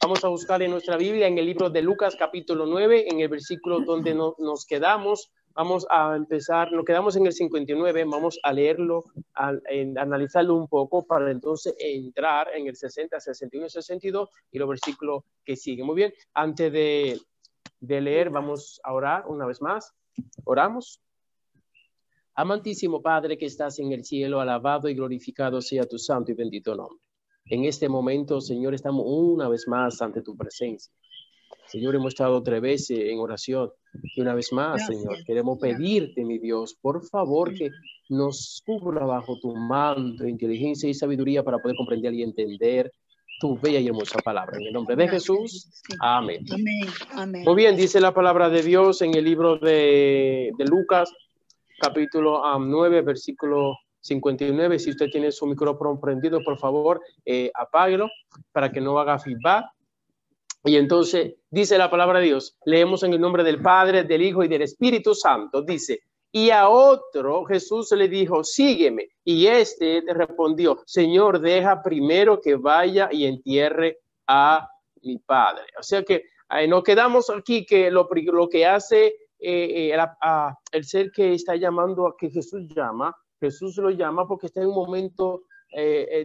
Vamos a buscar en nuestra Biblia, en el libro de Lucas, capítulo 9, en el versículo donde nos quedamos. Vamos a empezar, nos quedamos en el 59, vamos a leerlo, analizarlo un poco para entonces entrar en el 60, 61, 62 y los versículos que siguen. Muy bien, antes de leer, vamos a orar una vez más. Oramos. Amantísimo Padre que estás en el cielo, alabado y glorificado sea tu santo y bendito nombre. En este momento, Señor, estamos una vez más ante tu presencia. Señor, hemos estado 3 veces en oración y una vez más, gracias, Señor, queremos pedirte, mi Dios, por favor, que nos cubra bajo tu manto, inteligencia y sabiduría para poder comprender y entender tu bella y hermosa palabra. En el nombre de Jesús, amén. Amén. Amén. Muy bien, dice la palabra de Dios en el libro de Lucas, capítulo 9, versículo 59. Si usted tiene su micrófono prendido, por favor, apáguelo para que no haga feedback. Y entonces dice la palabra de Dios, leemos en el nombre del Padre, del Hijo y del Espíritu Santo. Dice, y a otro Jesús le dijo, sígueme. Y este le respondió, Señor, deja primero que vaya y entierre a mi padre. O sea que nos quedamos aquí que lo que hace el ser que está llamando a que Jesús lo llama porque está en un momento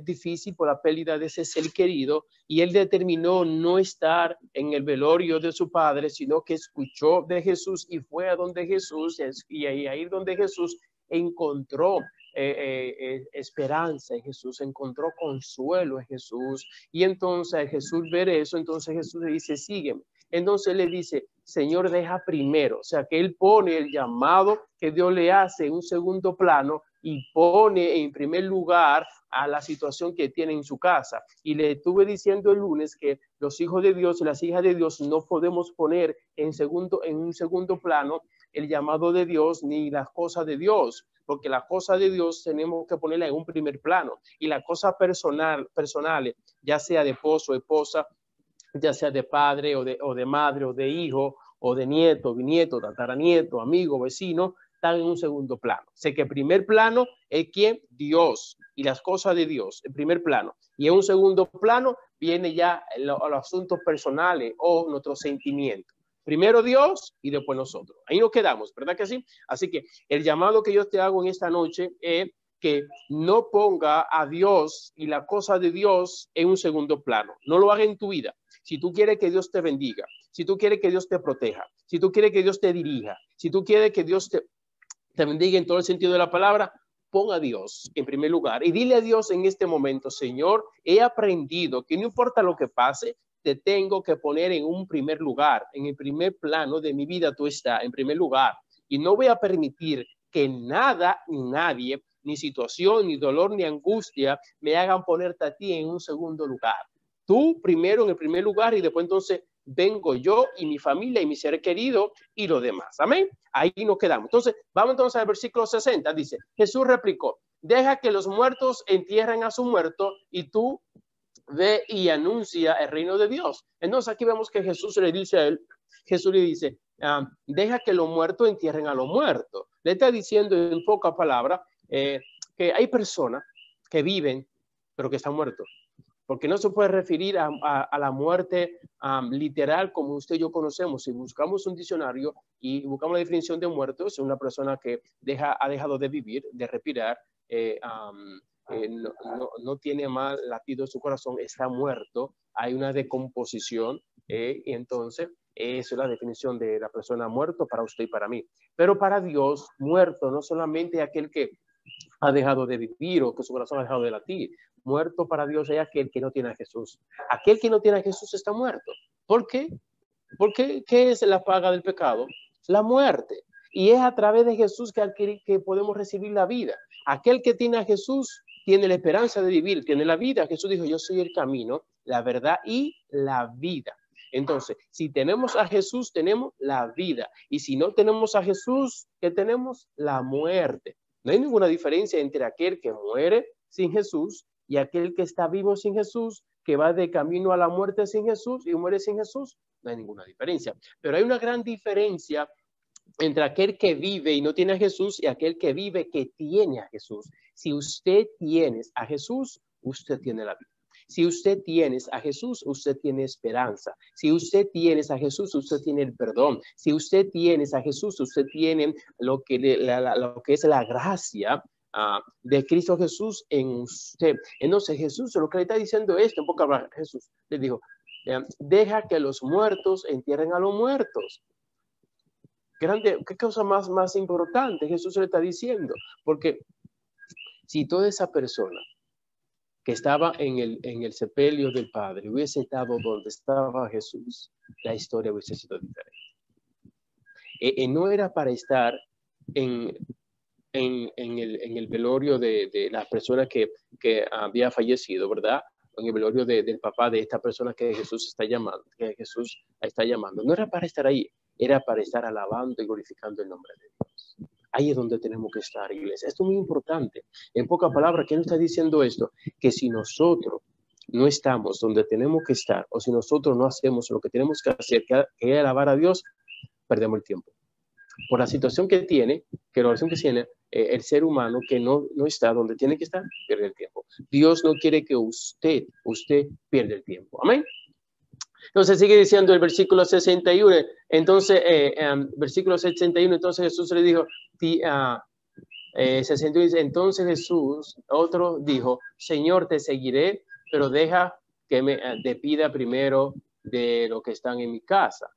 difícil por la pérdida de ese ser querido, y él determinó no estar en el velorio de su padre, sino que escuchó de Jesús y fue a donde Jesús, y ahí donde Jesús encontró esperanza en Jesús, encontró consuelo en Jesús, y entonces al Jesús ver eso, entonces Jesús le dice, sígueme. Entonces le dice, Señor, deja primero, o sea que él pone el llamado que Dios le hace en un segundo plano y pone en primer lugar a la situación que tiene en su casa. Y le estuve diciendo el lunes que los hijos de Dios y las hijas de Dios no podemos poner en un segundo plano el llamado de Dios ni las cosas de Dios, porque las cosas de Dios tenemos que ponerla en un primer plano, y las cosas personales, ya sea de esposo, esposa, ya sea de padre o de madre o de hijo o de nieto, bisnieto, tataranieto, amigo, vecino, están en un segundo plano. Sé que el primer plano es ¿quién? Dios y las cosas de Dios, el primer plano. Y en un segundo plano viene ya los asuntos personales o nuestros sentimientos. Primero Dios y después nosotros. Ahí nos quedamos, ¿verdad que sí? Así que el llamado que yo te hago en esta noche es que no ponga a Dios y la cosa de Dios en un segundo plano. No lo haga en tu vida. Si tú quieres que Dios te bendiga, si tú quieres que Dios te proteja, si tú quieres que Dios te dirija, si tú quieres que Dios te bendiga en todo el sentido de la palabra, pon a Dios en primer lugar y dile a Dios en este momento, Señor, he aprendido que no importa lo que pase, te tengo que poner en un primer lugar, en el primer plano de mi vida tú estás en primer lugar, y no voy a permitir que nada ni nadie, ni situación, ni dolor, ni angustia me hagan ponerte a ti en un segundo lugar. Tú primero en el primer lugar y después entonces vengo yo y mi familia y mi ser querido y lo demás. Amén. Ahí nos quedamos. Entonces, vamos entonces al versículo 60. Dice, Jesús replicó, deja que los muertos entierren a su muerto y tú ve y anuncia el reino de Dios. Entonces aquí vemos que Jesús le dice a él, Jesús le dice, deja que los muertos entierren a los muertos. Le está diciendo en pocas palabras que hay personas que viven pero que están muertos. Porque no se puede referir a la muerte literal como usted y yo conocemos. Si buscamos un diccionario y buscamos la definición de muerto, es una persona que ha dejado de vivir, de respirar, no tiene más latido en su corazón, está muerto, hay una decomposición, y entonces esa es la definición de la persona muerto para usted y para mí. Pero para Dios, muerto no solamente aquel que ha dejado de vivir o que su corazón ha dejado de latir. Muerto para Dios es aquel que no tiene a Jesús. Aquel que no tiene a Jesús está muerto. ¿Por qué? Porque ¿qué es la paga del pecado? La muerte. Y es a través de Jesús que podemos recibir la vida. Aquel que tiene a Jesús tiene la esperanza de vivir, tiene la vida. Jesús dijo, yo soy el camino, la verdad y la vida. Entonces, si tenemos a Jesús, tenemos la vida. Y si no tenemos a Jesús, ¿qué tenemos? La muerte. No hay ninguna diferencia entre aquel que muere sin Jesús y aquel que está vivo sin Jesús, que va de camino a la muerte sin Jesús y muere sin Jesús. No hay ninguna diferencia. Pero hay una gran diferencia entre aquel que vive y no tiene a Jesús y aquel que vive que tiene a Jesús. Si usted tiene a Jesús, usted tiene la vida. Si usted tiene a Jesús, usted tiene esperanza. Si usted tiene a Jesús, usted tiene el perdón. Si usted tiene a Jesús, usted tiene lo que es la gracia de Cristo Jesús en usted. Entonces Jesús lo que le está diciendo es, en pocas palabras, Jesús le dijo, deja que los muertos entierren a los muertos. Grande, ¿qué cosa más importante Jesús le está diciendo? Porque si toda esa persona que estaba en el sepelio del Padre hubiese estado donde estaba Jesús, la historia hubiese sido diferente. No era para estar en el velorio de la persona que había fallecido, ¿verdad? En el velorio del papá de esta persona que Jesús está llamando, No era para estar ahí, era para estar alabando y glorificando el nombre de Dios. Ahí es donde tenemos que estar, iglesia. Esto es muy importante. En pocas palabras, ¿quién está diciendo esto? Que si nosotros no estamos donde tenemos que estar, o si nosotros no hacemos lo que tenemos que hacer, que es alabar a Dios, perdemos el tiempo. Por la situación que tiene, el ser humano que no está donde tiene que estar, pierde el tiempo. Dios no quiere que usted pierda el tiempo. Amén. Entonces sigue diciendo el versículo 61. Entonces, versículo 61, entonces Jesús le dijo, 61, entonces Jesús, otro dijo, Señor, te seguiré, pero deja que te pida primero de lo que están en mi casa.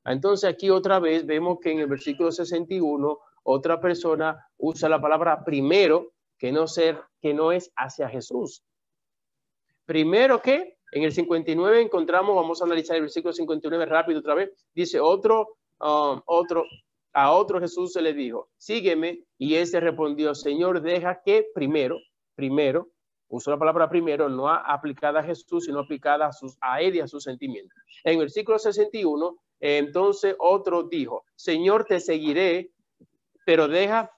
Entonces aquí otra vez vemos que en el versículo 61 otra persona usa la palabra primero, que no es hacia Jesús. Primero que en el 59 encontramos, vamos a analizar el versículo 59 rápido otra vez, dice a otro Jesús se le dijo, sígueme, y ese respondió, Señor, deja que primero, usó la palabra primero, no aplicada a Jesús, sino aplicada a él y a sus sentimientos. En el versículo 61, entonces otro dijo, Señor, te seguiré, pero deja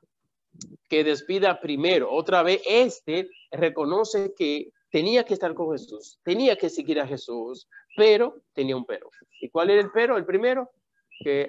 que despida primero. Otra vez reconoce que tenía que estar con Jesús, tenía que seguir a Jesús, pero tenía un pero. ¿Y cuál era el pero? El primero, que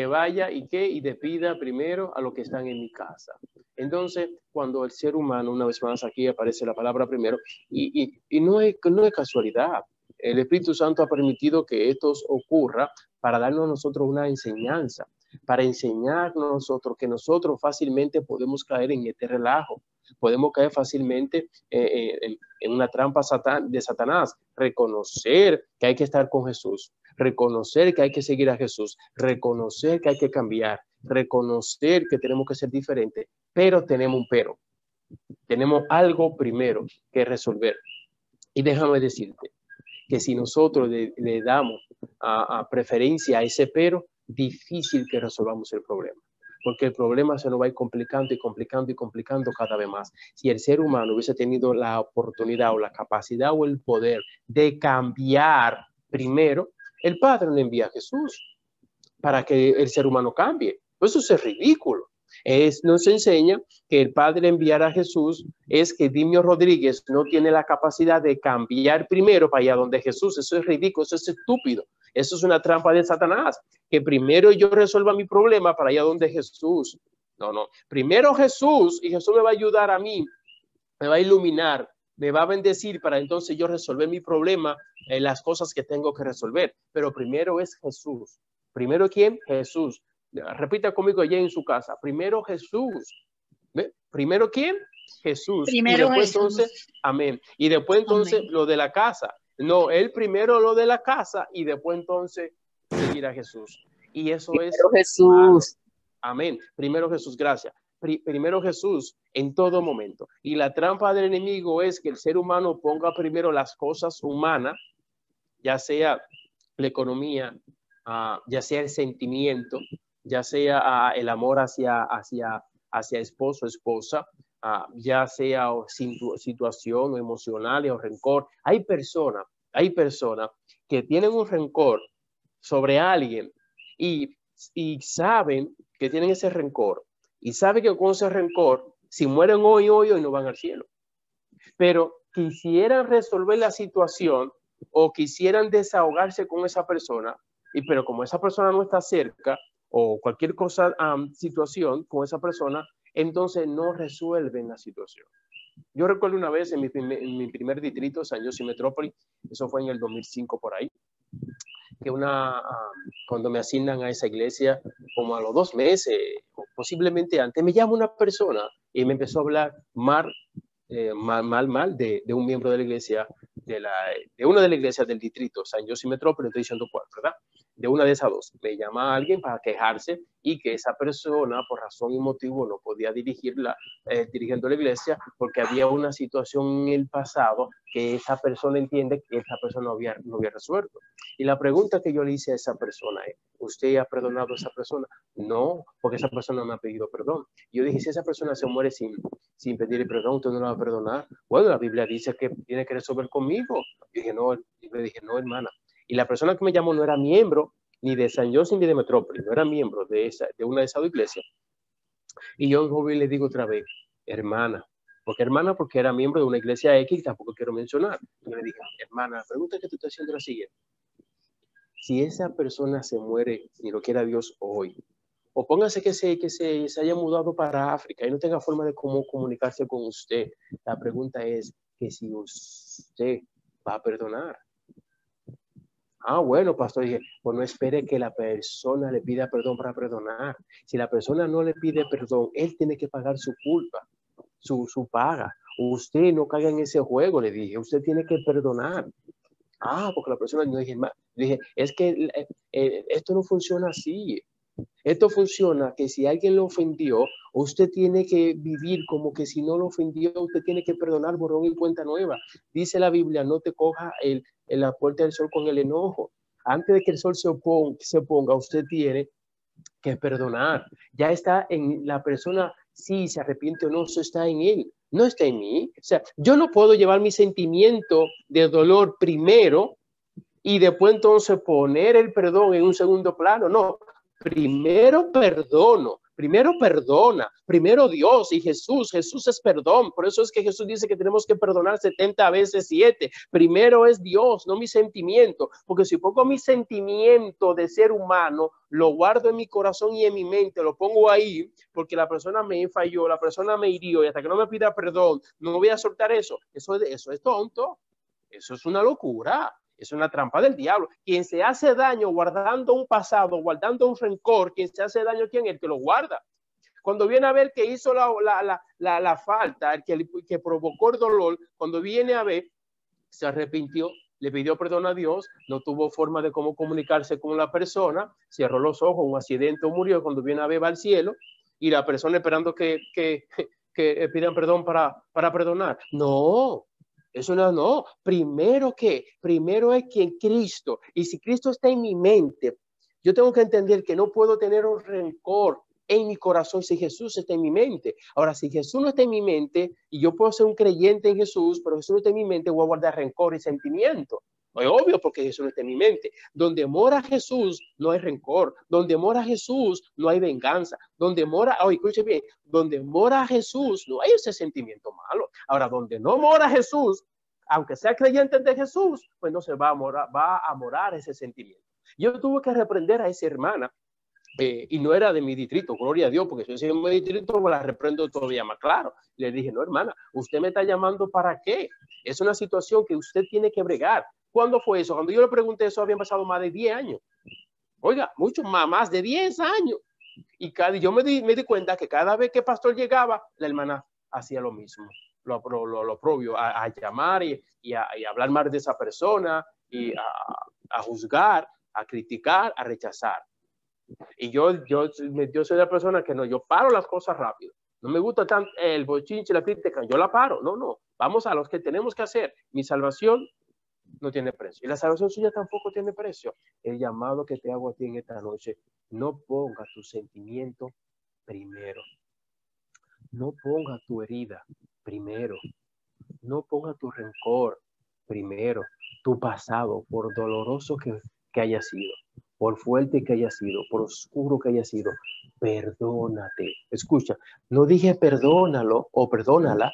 vaya y despida primero a los que están en mi casa. Entonces, cuando el ser humano, una vez más aquí aparece la palabra primero, y no es casualidad. El Espíritu Santo ha permitido que esto ocurra para darnos a nosotros una enseñanza, para enseñarnos nosotros que nosotros fácilmente podemos caer en este relajo, podemos caer fácilmente en una trampa de Satanás, reconocer que hay que estar con Jesús, reconocer que hay que seguir a Jesús, reconocer que hay que cambiar, reconocer que tenemos que ser diferentes, pero tenemos un pero, tenemos algo primero que resolver. Y déjame decirte que si nosotros le damos a preferencia a ese pero, difícil que resolvamos el problema, porque el problema se nos va a ir complicando y complicando y complicando cada vez más. Si el ser humano hubiese tenido la oportunidad o la capacidad o el poder de cambiar primero, el Padre le envía a Jesús para que el ser humano cambie. Eso es ridículo. Nos enseña que el Padre enviar a Jesús es que Dimio Rodríguez no tiene la capacidad de cambiar primero para allá donde Jesús. Eso es ridículo, eso es estúpido. Eso es una trampa de Satanás, que primero yo resuelva mi problema para allá donde Jesús. No. Primero Jesús, y Jesús me va a ayudar a mí, me va a iluminar, me va a bendecir para entonces yo resolver mi problema, las cosas que tengo que resolver. Pero primero es Jesús. ¿Primero quién? Jesús. Repita conmigo allá en su casa. Primero Jesús. ¿Ve? ¿Primero quién? Jesús. Primero y después Jesús. Entonces, amén. Y después entonces amén. Lo de la casa. No, él primero lo de la casa y después entonces seguir a Jesús. Y eso primero es Jesús. Malo. Amén. Primero Jesús, gracias. Primero Jesús en todo momento. Y la trampa del enemigo es que el ser humano ponga primero las cosas humanas, ya sea la economía, ya sea el sentimiento, ya sea el amor hacia esposo o esposa, ya sea situación emocional o rencor. Hay personas que tienen un rencor sobre alguien y saben que tienen ese rencor y saben que con ese rencor, si mueren hoy no van al cielo. Pero quisieran resolver la situación o quisieran desahogarse con esa persona, pero como esa persona no está cerca o cualquier cosa, situación con esa persona, entonces no resuelven la situación. Yo recuerdo una vez en mi primer distrito, San José Metrópoli, eso fue en el 2005 por ahí, que cuando me asignan a esa iglesia, como a los 2 meses, o posiblemente antes, me llama una persona y me empezó a hablar mal de un miembro de la iglesia, de una de las iglesias del distrito, San José Metrópoli, estoy diciendo cuál, ¿verdad? De una de esas dos. Me llama a alguien para quejarse y que esa persona, por razón y motivo, no podía dirigiendo la iglesia porque había una situación en el pasado que esa persona entiende que esa persona no había resuelto. Y la pregunta que yo le hice a esa persona es, ¿usted ha perdonado a esa persona? No, porque esa persona me ha pedido perdón. Yo dije, si esa persona se muere sin pedirle perdón, ¿usted no la va a perdonar? Bueno, la Biblia dice que tiene que resolver conmigo. Yo dije, no, le dije, no, hermana. Y la persona que me llamó no era miembro ni de San José ni de Metrópoli, no era miembro de una de esas dos iglesias. Y yo le digo otra vez, hermana, porque era miembro de una iglesia X, tampoco quiero mencionar. Yo le dije, hermana, la pregunta que tú estás haciendo es la siguiente. Si esa persona se muere, ni lo quiera Dios hoy, o póngase que se haya mudado para África y no tenga forma de cómo comunicarse con usted, la pregunta es que si usted va a perdonar. Ah, bueno, pastor, dije, pues no espere que la persona le pida perdón para perdonar. Si la persona no le pide perdón, él tiene que pagar su culpa, su paga. Usted no caiga en ese juego, le dije, usted tiene que perdonar. Ah, porque la persona, no dije, es que esto no funciona así. Esto funciona que si alguien lo ofendió, usted tiene que vivir como que si no lo ofendió, usted tiene que perdonar, borrón y cuenta nueva. Dice la Biblia, no te coja la puerta del sol con el enojo. Antes de que el sol se ponga, usted tiene que perdonar. Ya está en la persona, si se arrepiente o no, eso está en él, no está en mí. O sea, yo no puedo llevar mi sentimiento de dolor primero y después entonces poner el perdón en un segundo plano. No, primero perdono, primero perdona, primero Dios y Jesús es perdón. Por eso es que Jesús dice que tenemos que perdonar 70 veces 7. Primero es Dios, no mi sentimiento, porque si pongo mi sentimiento de ser humano, lo guardo en mi corazón y en mi mente, lo pongo ahí, porque la persona me falló, la persona me hirió y hasta que no me pida perdón, no voy a soltar eso. Eso es tonto, eso es una locura. Es una trampa del diablo. Quien se hace daño guardando un pasado, guardando un rencor, quien se hace daño, ¿quién? El que lo guarda. Cuando viene a ver que hizo la falta, el que provocó el dolor, cuando viene a ver, se arrepintió, le pidió perdón a Dios, no tuvo forma de cómo comunicarse con la persona, cerró los ojos, un accidente o murió, cuando viene a ver va al cielo, y la persona esperando que pidan perdón para perdonar. No, eso no. Primero es que Cristo, y si Cristo está en mi mente, yo tengo que entender que no puedo tener un rencor en mi corazón si Jesús está en mi mente. Ahora, si Jesús no está en mi mente y yo puedo ser un creyente en Jesús, pero Jesús no está en mi mente, voy a guardar rencor y sentimiento. Es obvio porque Jesús no está en mi mente. Donde mora Jesús no hay rencor. Donde mora Jesús no hay venganza. Donde mora, escuche bien, donde mora Jesús no hay ese sentimiento malo. Ahora, donde no mora Jesús, aunque sea creyente de Jesús, pues no se va a morar ese sentimiento. Yo tuve que reprender a esa hermana y no era de mi distrito, gloria a Dios, porque si yo soy de mi distrito, me la reprendo todavía más claro. Le dije, no, hermana, ¿usted me está llamando para qué? Es una situación que usted tiene que bregar. ¿Cuándo fue eso? Cuando yo le pregunté eso, habían pasado más de 10 años. Oiga, mucho más de 10 años. Y yo me di cuenta que cada vez que el pastor llegaba, la hermana hacía lo mismo. Lo propio, a llamar y a hablar mal de esa persona, y a juzgar, a criticar, a rechazar. Y yo soy la persona que no, yo paro las cosas rápido. No me gusta tanto el bochinche, la crítica, yo la paro. No, vamos a los que tenemos que hacer. Mi salvación no tiene precio. Y la salvación suya tampoco tiene precio. El llamado que te hago a ti en esta noche, no ponga tu sentimiento primero. No ponga tu herida primero. No ponga tu rencor primero. Tu pasado, por doloroso que haya sido, por fuerte que haya sido, por oscuro que haya sido, perdónate. Escucha, no dije perdónalo o perdónala,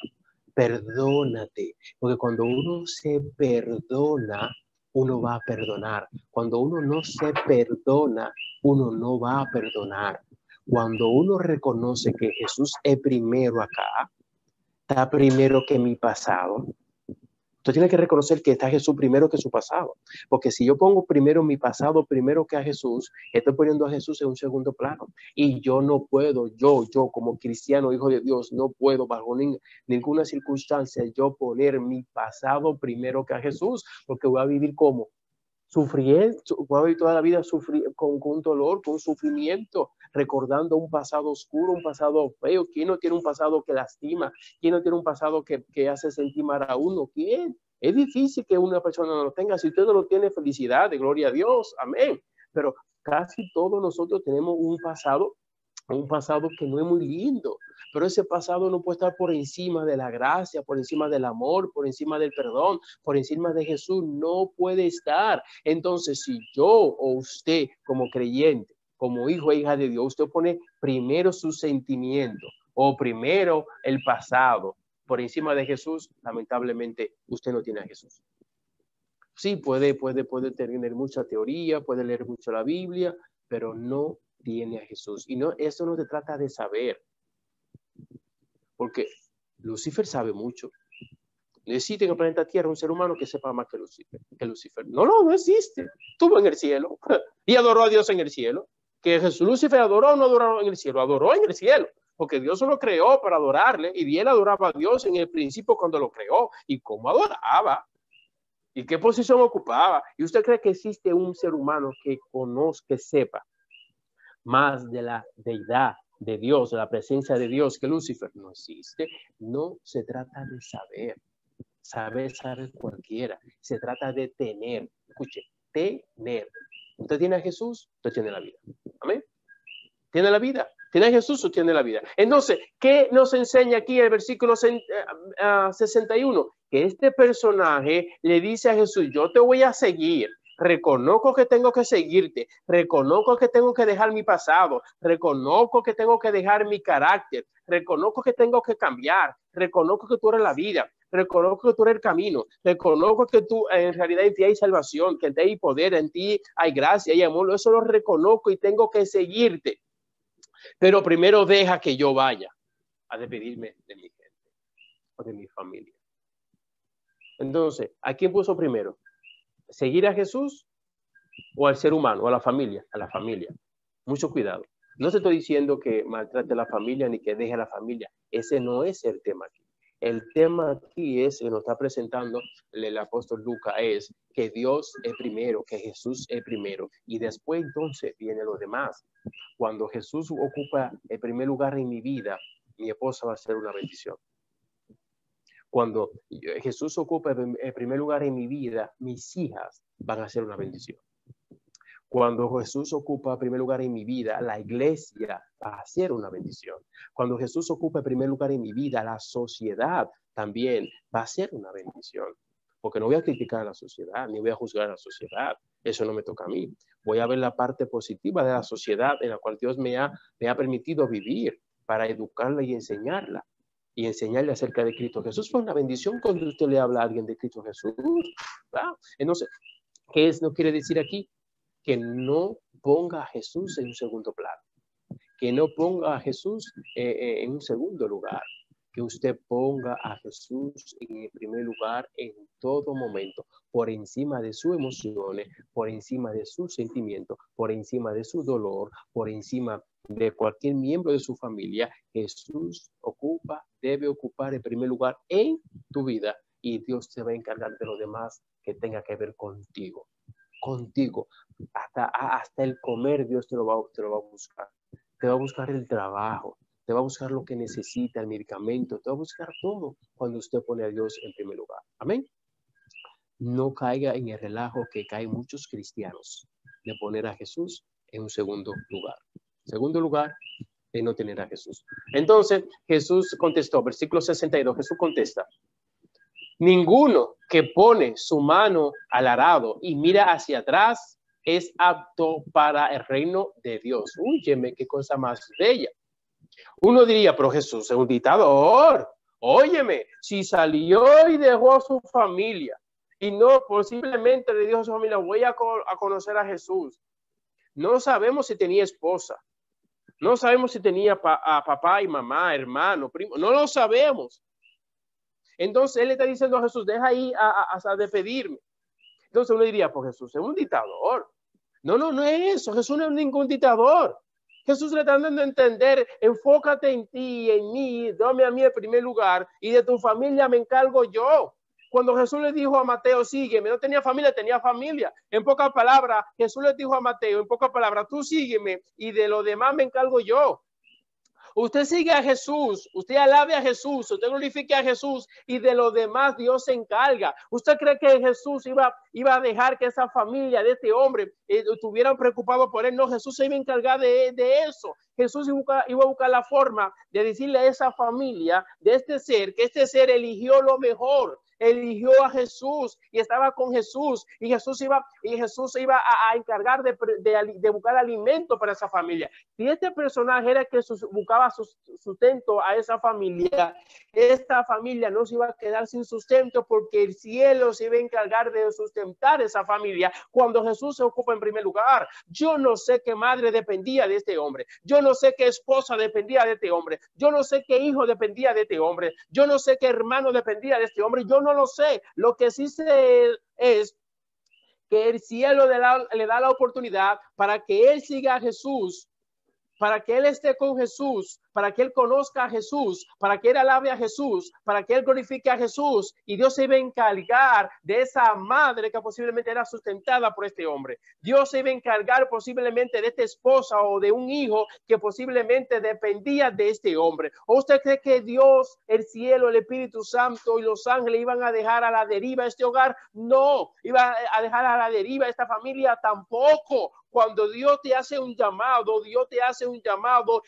perdónate. Porque cuando uno se perdona, uno va a perdonar. Cuando uno no se perdona, uno no va a perdonar. Cuando uno reconoce que Jesús es primero acá, está primero que mi pasado. Usted tiene que reconocer que está Jesús primero que su pasado. Porque si yo pongo primero mi pasado, primero que a Jesús, estoy poniendo a Jesús en un segundo plano. Y yo no puedo, yo como cristiano, hijo de Dios, no puedo bajo ninguna circunstancia yo poner mi pasado primero que a Jesús. Porque voy a vivir como sufriendo, voy a vivir toda la vida con un dolor, con un sufrimiento, recordando un pasado oscuro, un pasado feo. ¿Quién no tiene un pasado que lastima? ¿Quién no tiene un pasado que hace sentir mal a uno? ¿Quién? Es difícil que una persona no lo tenga. Si usted no lo tiene, felicidad, de gloria a Dios, amén. Pero casi todos nosotros tenemos un pasado que no es muy lindo, pero ese pasado no puede estar por encima de la gracia, por encima del amor, por encima del perdón, por encima de Jesús, no puede estar. Entonces, si yo o usted como creyente, como hijo e hija de Dios, usted pone primero su sentimiento o primero el pasado por encima de Jesús, lamentablemente usted no tiene a Jesús. Sí, puede tener mucha teoría, puede leer mucho la Biblia, pero no tiene a Jesús. Y no, eso no se trata de saber, porque Lucifer sabe mucho. No existe en el planeta Tierra un ser humano que sepa más que Lucifer. No existe. Estuvo en el cielo y adoró a Dios en el cielo. Que Jesús, Lucifer adoró o no adoró en el cielo, adoró en el cielo, porque Dios lo creó para adorarle y él adoraba a Dios en el principio cuando lo creó. ¿Y cómo adoraba? ¿Y qué posición ocupaba? ¿Y usted cree que existe un ser humano que conozca, que sepa más de la deidad de Dios, de la presencia de Dios que Lucifer? No existe. No se trata de saber. Sabe cualquiera. Se trata de tener. Escuche, tener. Usted tiene a Jesús, usted tiene la vida. Amén. Tiene la vida. ¿Tiene a Jesús o tiene la vida? Entonces, ¿qué nos enseña aquí el versículo 61? Que este personaje le dice a Jesús, yo te voy a seguir. Reconozco que tengo que seguirte, reconozco que tengo que dejar mi pasado, reconozco que tengo que dejar mi carácter, reconozco que tengo que cambiar, reconozco que tú eres la vida, reconozco que tú eres el camino, reconozco que tú en realidad en ti hay salvación, que en ti hay poder, en ti hay gracia, hay amor. Eso lo reconozco y tengo que seguirte. Pero primero deja que yo vaya a despedirme de mi gente o de mi familia. Entonces, ¿a quién puso primero? ¿Seguir a Jesús o al ser humano, o a la familia? A la familia. Mucho cuidado. No te estoy diciendo que maltrate a la familia ni que deje a la familia. Ese no es el tema aquí. El tema aquí es, que nos está presentando el apóstol Lucas, es que Dios es primero, que Jesús es primero, y después entonces viene lo demás. Cuando Jesús ocupa el primer lugar en mi vida, mi esposa va a ser una bendición. Cuando Jesús ocupa el primer lugar en mi vida, mis hijas van a ser una bendición. Cuando Jesús ocupa el primer lugar en mi vida, la iglesia va a ser una bendición. Cuando Jesús ocupa el primer lugar en mi vida, la sociedad también va a ser una bendición. Porque no voy a criticar a la sociedad, ni voy a juzgar a la sociedad. Eso no me toca a mí. Voy a ver la parte positiva de la sociedad en la cual Dios me ha permitido vivir para educarla y enseñarla. Y enseñarle acerca de Cristo Jesús. Fue una bendición cuando usted le habla a alguien de Cristo Jesús, ¿verdad? Entonces, ¿qué no quiere decir aquí? Que no ponga a Jesús en un segundo plano, que no ponga a Jesús en un segundo lugar, que usted ponga a Jesús en el primer lugar en todo momento, por encima de sus emociones, por encima de sus sentimientos, por encima de su dolor, por encima de cualquier miembro de su familia. Jesús debe ocupar el primer lugar en tu vida y Dios se va a encargar de lo demás que tenga que ver contigo. Hasta el comer Dios te lo va a buscar. Te va a buscar el trabajo, te va a buscar lo que necesita, el medicamento, te va a buscar todo cuando usted pone a Dios en primer lugar. Amén. No caiga en el relajo que caen muchos cristianos de poner a Jesús en un segundo lugar. Segundo lugar, de no tener a Jesús. Entonces Jesús contestó, versículo 62, Jesús contesta: ninguno que pone su mano al arado y mira hacia atrás es apto para el reino de Dios. Óyeme, qué cosa más bella. Uno diría, pero Jesús es un dictador. Óyeme, si salió y dejó a su familia y no posiblemente le dijo a su familia, voy a conocer a Jesús. No sabemos si tenía esposa. No sabemos si tenía a papá y mamá, hermano, primo. No lo sabemos. Entonces él le está diciendo a Jesús, deja ahí a despedirme. Entonces uno diría, pues Jesús es un dictador. No, no, no es eso. Jesús no es ningún dictador. Jesús le está dando a entender, enfócate en ti, en mí, dame a mí el primer lugar y de tu familia me encargo yo. Cuando Jesús le dijo a Mateo, sígueme, no tenía familia, tenía familia. En pocas palabras, Jesús le dijo a Mateo, en pocas palabras, tú sígueme y de lo demás me encargo yo. Usted sigue a Jesús, usted alabe a Jesús, usted glorifique a Jesús y de lo demás Dios se encarga. ¿Usted cree que Jesús iba a dejar que esa familia de este hombre estuvieran preocupados por él? No, Jesús se iba a encargar de eso. Jesús iba a buscar la forma de decirle a esa familia de este ser, que este ser eligió lo mejor. Eligió a Jesús y estaba con Jesús y Jesús se iba a encargar de buscar alimento para esa familia. Si este personaje era que buscaba sustento a esa familia, esta familia no se iba a quedar sin sustento porque el cielo se iba a encargar de sustentar esa familia cuando Jesús se ocupa en primer lugar. Yo no sé qué madre dependía de este hombre, yo no sé qué esposa dependía de este hombre, yo no sé qué hijo dependía de este hombre, yo no sé qué hermano dependía de este hombre, yo no lo sé. Lo que sí sé es que el cielo le da la oportunidad para que él siga a Jesús, para que él esté con Jesús, para que él conozca a Jesús, para que él alabe a Jesús, para que él glorifique a Jesús, y Dios se iba a encargar de esa madre que posiblemente era sustentada por este hombre. Dios se iba a encargar posiblemente de esta esposa o de un hijo que posiblemente dependía de este hombre. ¿O usted cree que Dios, el cielo, el Espíritu Santo y los ángeles iban a dejar a la deriva este hogar? No, iba a dejar a la deriva esta familia tampoco. Cuando Dios te hace un llamado,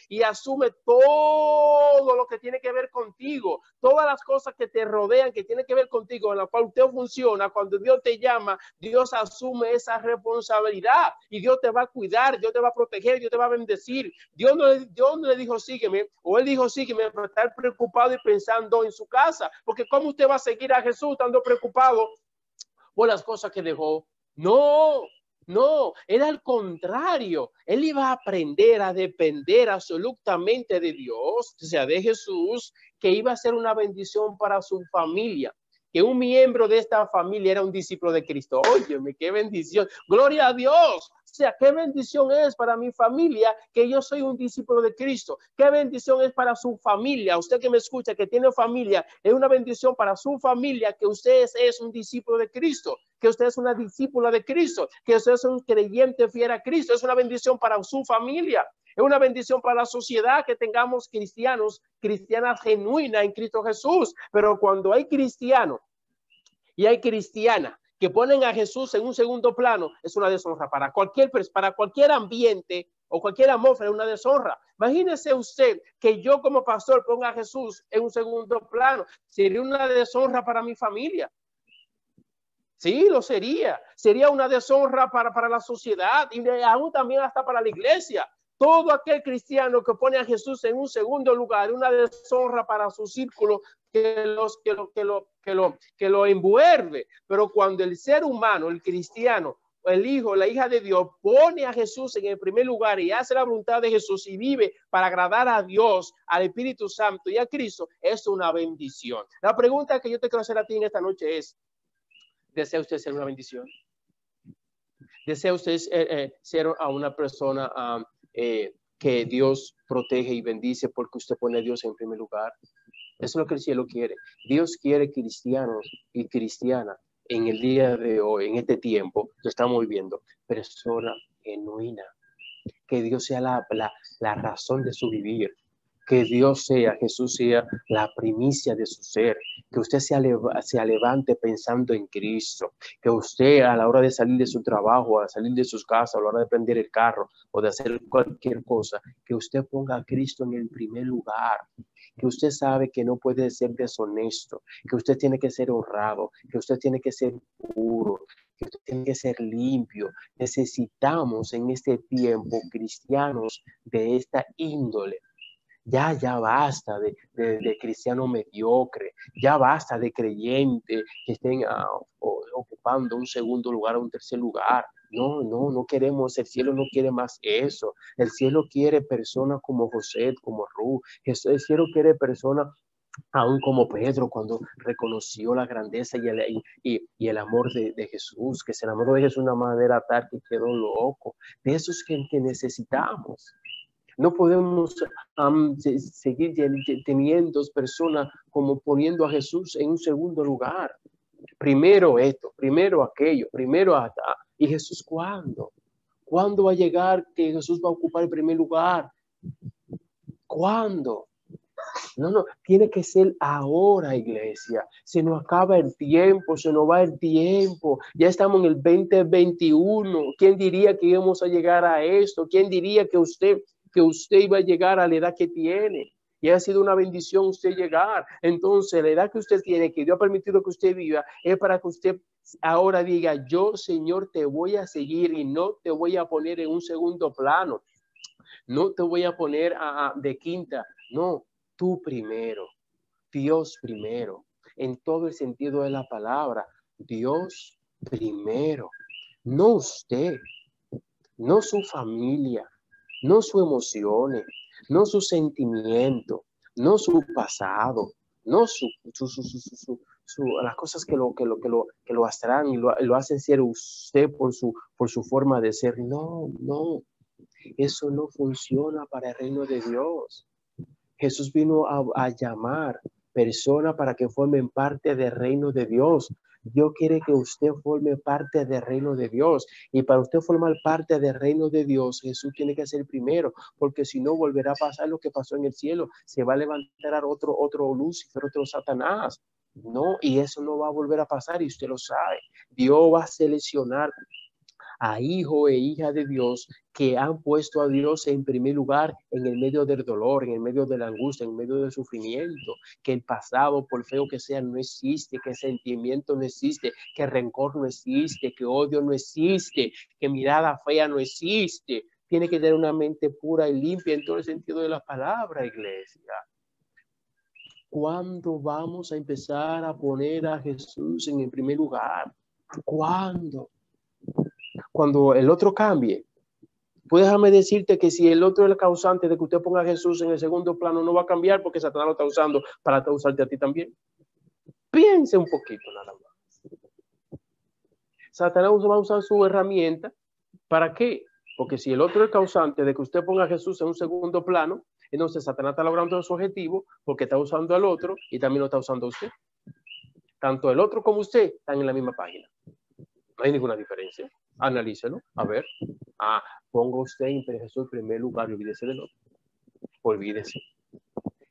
y asume todo lo que tiene que ver contigo, todas las cosas que te rodean, que tienen que ver contigo, en la cual usted funciona. Cuando Dios te llama, Dios asume esa responsabilidad y Dios te va a cuidar, Dios te va a proteger, Dios te va a bendecir. Dios no le dijo sígueme, o él dijo sígueme para estar preocupado y pensando en su casa, porque ¿cómo usted va a seguir a Jesús estando preocupado por las cosas que dejó? No, era al contrario. Él iba a aprender a depender absolutamente de Dios, o sea, de Jesús, que iba a ser una bendición para su familia, que un miembro de esta familia era un discípulo de Cristo. Óyeme, qué bendición. Gloria a Dios. O sea, qué bendición es para mi familia que yo soy un discípulo de Cristo. Qué bendición es para su familia. Usted que me escucha, que tiene familia, es una bendición para su familia que usted es un discípulo de Cristo, que usted es una discípula de Cristo, que usted es un creyente fiel a Cristo. Es una bendición para su familia. Es una bendición para la sociedad que tengamos cristianas genuinas en Cristo Jesús. Pero cuando hay cristianos y hay cristianas que ponen a Jesús en un segundo plano, es una deshonra para cualquier ambiente o cualquier atmósfera, una deshonra. Imagínese usted que yo como pastor ponga a Jesús en un segundo plano. Sería una deshonra para mi familia. Sí, lo sería. Sería una deshonra para la sociedad y aún también hasta para la iglesia. Todo aquel cristiano que pone a Jesús en un segundo lugar, una deshonra para su círculo que lo envuelve. Pero cuando el ser humano, el cristiano, el hijo, la hija de Dios, pone a Jesús en el primer lugar y hace la voluntad de Jesús y vive para agradar a Dios, al Espíritu Santo y a Cristo, es una bendición. La pregunta que yo te quiero hacer a ti en esta noche es: ¿desea usted ser una bendición? ¿Desea usted ser a una persona que Dios protege y bendice porque usted pone a Dios en primer lugar? Eso es lo que el cielo quiere. Dios quiere cristianos y cristianas en el día de hoy, en este tiempo que estamos viviendo, personas genuinas. Que Dios sea la razón de su vivir. Que Dios sea, Jesús sea la primicia de su ser, que usted se levante pensando en Cristo, que usted a la hora de salir de su trabajo, a salir de sus casas, a la hora de prender el carro o de hacer cualquier cosa, que usted ponga a Cristo en el primer lugar, que usted sabe que no puede ser deshonesto, que usted tiene que ser honrado, que usted tiene que ser puro, que usted tiene que ser limpio. Necesitamos en este tiempo cristianos de esta índole. Ya basta de cristiano mediocre, ya basta de creyentes que estén ocupando un segundo lugar o un tercer lugar. No queremos, el cielo no quiere más eso. El cielo quiere personas como José, como Ruth. El cielo quiere personas Aún como Pedro, cuando reconoció la grandeza y el amor de Jesús, que se enamoró de Jesús de una manera tal que quedó loco. De esos que necesitamos. No podemos seguir teniendo personas como poniendo a Jesús en un segundo lugar. Primero esto, primero aquello, primero hasta. ¿Y Jesús cuándo? ¿Cuándo va a llegar que Jesús va a ocupar el primer lugar? ¿Cuándo? No, tiene que ser ahora, iglesia. Se nos acaba el tiempo, se nos va el tiempo. Ya estamos en el 2021. ¿Quién diría que íbamos a llegar a esto? ¿Quién diría que usted iba a llegar a la edad que tiene? Y ha sido una bendición usted llegar. Entonces, la edad que usted tiene, que Dios ha permitido que usted viva, es para que usted ahora diga, yo, Señor, te voy a seguir y no te voy a poner en un segundo plano. No te voy a poner de quinta. No, tú primero. Dios primero. En todo el sentido de la palabra. Dios primero. No usted. No su familia. No sus emociones. No su sentimiento. No su pasado. No las cosas que lo atraen y lo hacen ser usted por su forma de ser. No. Eso no funciona para el reino de Dios. Jesús vino a llamar personas para que formen parte del reino de Dios. Dios quiere que usted forme parte del reino de Dios. Y para usted formar parte del reino de Dios, Jesús tiene que ser primero, porque si no volverá a pasar lo que pasó en el cielo. Se va a levantar otro Lucifer, otro Satanás. No, y eso no va a volver a pasar y usted lo sabe. Dios va a seleccionar a hijo e hija de Dios que han puesto a Dios en primer lugar en el medio del dolor, en el medio de la angustia, en el medio del sufrimiento, que el pasado, por feo que sea, no existe, que sentimiento no existe, que rencor no existe, que odio no existe, que mirada fea no existe. Tiene que tener una mente pura y limpia en todo el sentido de la palabra, iglesia. ¿Cuándo vamos a empezar a poner a Jesús en el primer lugar? ¿Cuándo? Cuando el otro cambie. Pues déjame decirte que si el otro es el causante de que usted ponga a Jesús en el segundo plano, no va a cambiar porque Satanás lo está usando para usarte a ti también. Piense un poquito nada más. Satanás va a usar su herramienta. ¿Para qué? Porque si el otro es el causante de que usted ponga a Jesús en un segundo plano, entonces Satanás está logrando su objetivo porque está usando al otro y también lo está usando a usted. Tanto el otro como usted están en la misma página. No hay ninguna diferencia. Analícelo. A ver. Ponga usted en Jesús en primer lugar y olvídese del otro. Olvídese.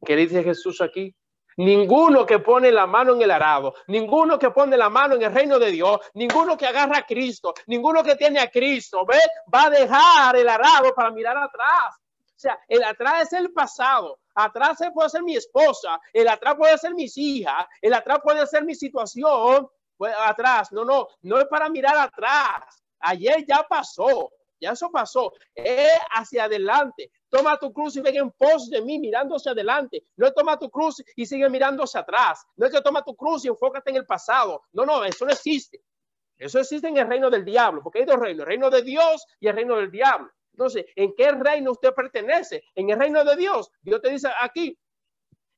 ¿Qué dice Jesús aquí? Ninguno que pone la mano en el arado, ninguno que pone la mano en el reino de Dios, ninguno que agarra a Cristo, ninguno que tiene a Cristo, ¿ve? Va a dejar el arado para mirar atrás. O sea, el atrás es el pasado. Atrás puede ser mi esposa, el atrás puede ser mis hijas, el atrás puede ser mi situación. Pues atrás, no es para mirar atrás. Ayer ya pasó. Ya eso pasó. Hacia adelante. Toma tu cruz y ven en pos de mí mirando hacia adelante. No es toma tu cruz y sigue mirando hacia atrás. No es que toma tu cruz y enfócate en el pasado. No, eso no existe. Eso existe en el reino del diablo, porque hay dos reinos, el reino de Dios y el reino del diablo. Entonces, ¿en qué reino usted pertenece? En el reino de Dios. Dios te dice aquí,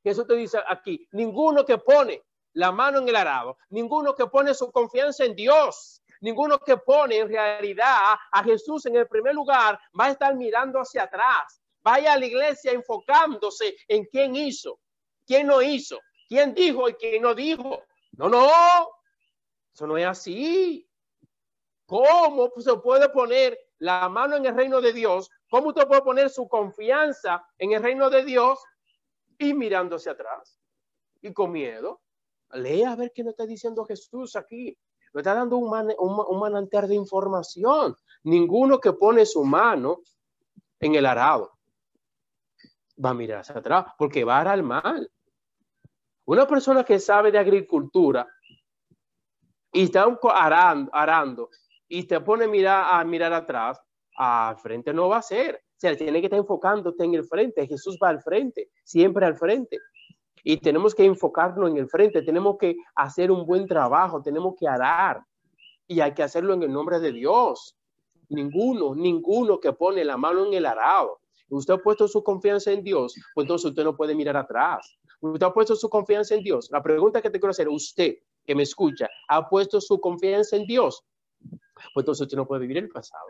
Jesús te dice aquí, ninguno que pone la mano en el arado, ninguno que pone su confianza en Dios, ninguno que pone en realidad a Jesús en el primer lugar va a estar mirando hacia atrás. Vaya a la iglesia enfocándose en quién hizo, quién no hizo, quién dijo y quién no dijo. No, eso no es así. ¿Cómo se puede poner la mano en el reino de Dios? ¿Cómo usted puede poner su confianza en el reino de Dios y mirando hacia atrás y con miedo? Lea a ver qué nos está diciendo Jesús aquí. Nos está dando un manantial de información. Ninguno que pone su mano en el arado va a mirar hacia atrás porque va a arar mal. Una persona que sabe de agricultura y está arando y te pone a mirar atrás, al frente no va a ser. O sea, tiene que estar enfocándote en el frente. Jesús va al frente, siempre al frente. Y tenemos que enfocarnos en el frente, tenemos que hacer un buen trabajo, tenemos que arar. Y hay que hacerlo en el nombre de Dios. Ninguno que pone la mano en el arado. Usted ha puesto su confianza en Dios, pues entonces usted no puede mirar atrás. Usted ha puesto su confianza en Dios. La pregunta que te quiero hacer, usted que me escucha, ¿ha puesto su confianza en Dios? Pues entonces usted no puede vivir el pasado.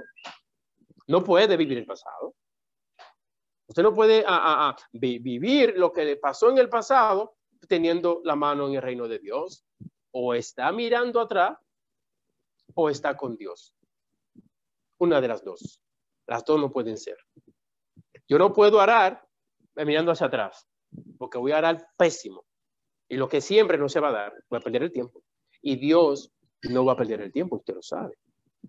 No puede vivir el pasado. Usted no puede vivir lo que le pasó en el pasado teniendo la mano en el reino de Dios. O está mirando atrás o está con Dios. Una de las dos. Las dos no pueden ser. Yo no puedo arar mirando hacia atrás, porque voy a arar pésimo. Y lo que siempre no se va a dar, voy a perder el tiempo. Y Dios no va a perder el tiempo, usted lo sabe.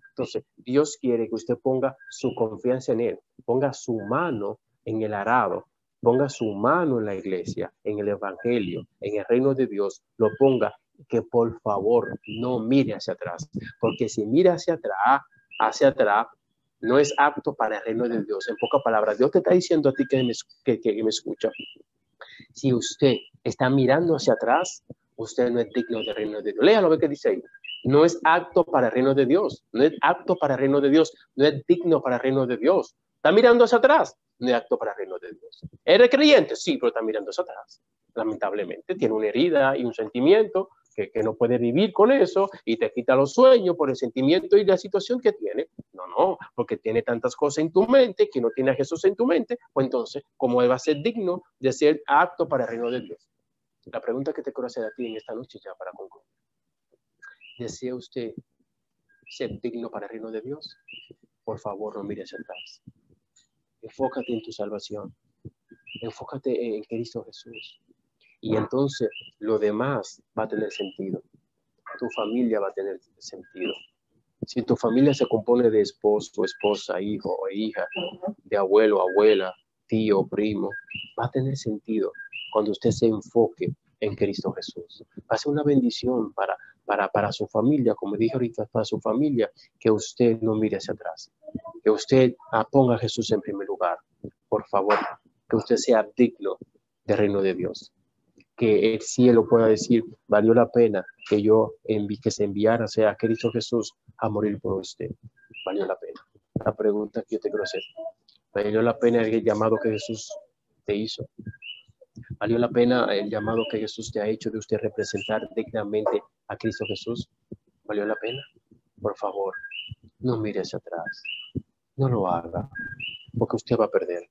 Entonces, Dios quiere que usted ponga su confianza en Él, ponga su mano en el arado, ponga su mano en la iglesia, en el evangelio, en el reino de Dios, lo ponga, que por favor no mire hacia atrás, porque si mira hacia atrás, no es apto para el reino de Dios. En pocas palabras, Dios te está diciendo a ti que me escucha. Si usted está mirando hacia atrás, usted no es digno del reino de Dios. Léalo, ve que dice ahí. No es apto para el reino de Dios. No es apto para el reino de Dios. No es digno para el reino de Dios. Está mirando hacia atrás. No es apto para el reino de Dios. ¿Eres creyente? Sí, pero está mirando hacia atrás. Lamentablemente tiene una herida y un sentimiento que no puede vivir con eso y te quita los sueños por el sentimiento y la situación que tiene. No, porque tiene tantas cosas en tu mente que no tiene a Jesús en tu mente, pues entonces, ¿cómo él va a ser digno de ser apto para el reino de Dios? La pregunta que te quiero hacer a ti en esta noche ya para concluir. ¿Desea usted ser digno para el reino de Dios? Por favor, no mires atrás. Enfócate en tu salvación. Enfócate en Cristo Jesús. Y entonces lo demás va a tener sentido. Tu familia va a tener sentido. Si tu familia se compone de esposo, esposa, hijo o hija, de abuelo, abuela, tío, primo, va a tener sentido cuando usted se enfoque en Cristo Jesús. Va a ser una bendición para su familia, como dije ahorita, para su familia, que usted no mire hacia atrás, que usted ponga a Jesús en primer lugar. Por favor, que usted sea digno del reino de Dios. Que el cielo pueda decir, valió la pena que se enviara a Cristo Jesús a morir por usted. Valió la pena. La pregunta que yo te quiero hacer, ¿valió la pena el llamado que Jesús te hizo? ¿Valió la pena el llamado que Jesús te ha hecho de usted representar dignamente a Cristo Jesús? ¿Valió la pena? Por favor, no mire hacia atrás. No lo haga, porque usted va a perder.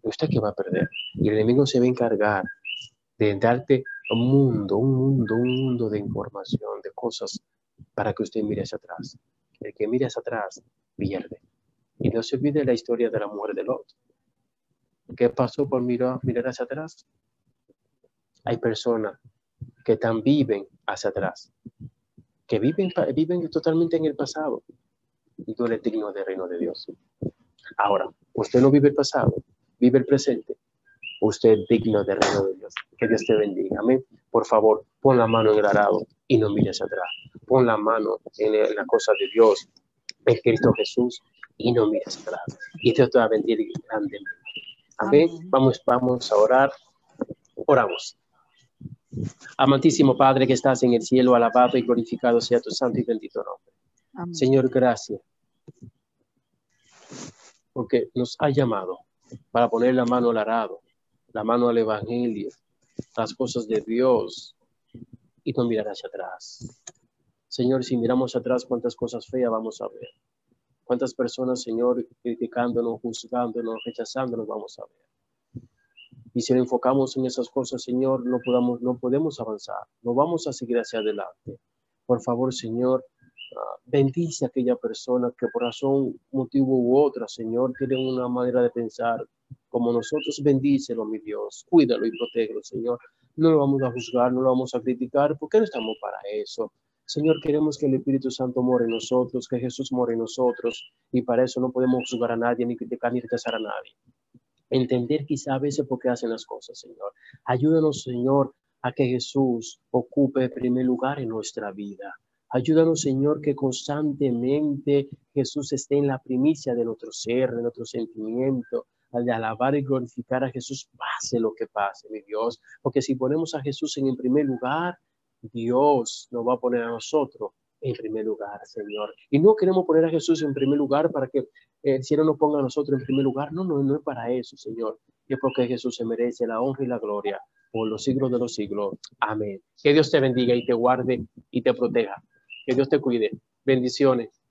¿Usted qué va a perder? Y el enemigo se va a encargar de darte un mundo de información, de cosas para que usted mire hacia atrás. El que mire hacia atrás pierde. Y no se olvide la historia de la mujer de Lot. ¿Qué pasó por mirar hacia atrás? Hay personas que viven hacia atrás, que viven totalmente en el pasado y tú eres digno del reino de Dios. Ahora, usted no vive el pasado, vive el presente. Usted es digno del reino de Dios. Que Dios te bendiga. Amén. Por favor, pon la mano en el arado y no mires atrás. Pon la mano en la cosa de Dios, en Cristo Jesús, y no mires atrás. Y Dios te va a bendiga grandemente. Amén. Vamos a orar. Oramos. Amantísimo Padre que estás en el cielo, alabado y glorificado sea tu santo y bendito nombre. Amén. Señor, gracias. Porque nos ha llamado para poner la mano al arado, la mano al evangelio, las cosas de Dios y no mirar hacia atrás. Señor, si miramos atrás, cuántas cosas feas vamos a ver. Cuántas personas, Señor, criticándonos, juzgándonos, rechazándonos vamos a ver. Y si nos enfocamos en esas cosas, Señor, no podemos avanzar. No vamos a seguir hacia adelante. Por favor, Señor, bendice a aquella persona que por razón, motivo u otra, Señor, tiene una manera de pensar como nosotros. Bendícelo, mi Dios. Cuídalo y protégelo, Señor. No lo vamos a juzgar, no lo vamos a criticar, porque no estamos para eso. Señor, queremos que el Espíritu Santo more en nosotros, que Jesús more en nosotros, y para eso no podemos juzgar a nadie, ni criticar, ni rechazar a nadie. Entender quizá a veces por qué hacen las cosas, Señor. Ayúdanos, Señor, a que Jesús ocupe el primer lugar en nuestra vida. Ayúdanos, Señor, que constantemente Jesús esté en la primicia de nuestro ser, de nuestro sentimiento, al de alabar y glorificar a Jesús, pase lo que pase, mi Dios. Porque si ponemos a Jesús en el primer lugar, Dios nos va a poner a nosotros en primer lugar, Señor. Y no queremos poner a Jesús en primer lugar para que el cielo nos ponga a nosotros en primer lugar. No es para eso, Señor. y es porque Jesús se merece la honra y la gloria por los siglos de los siglos. Amén. Que Dios te bendiga y te guarde y te proteja. Que Dios te cuide. Bendiciones.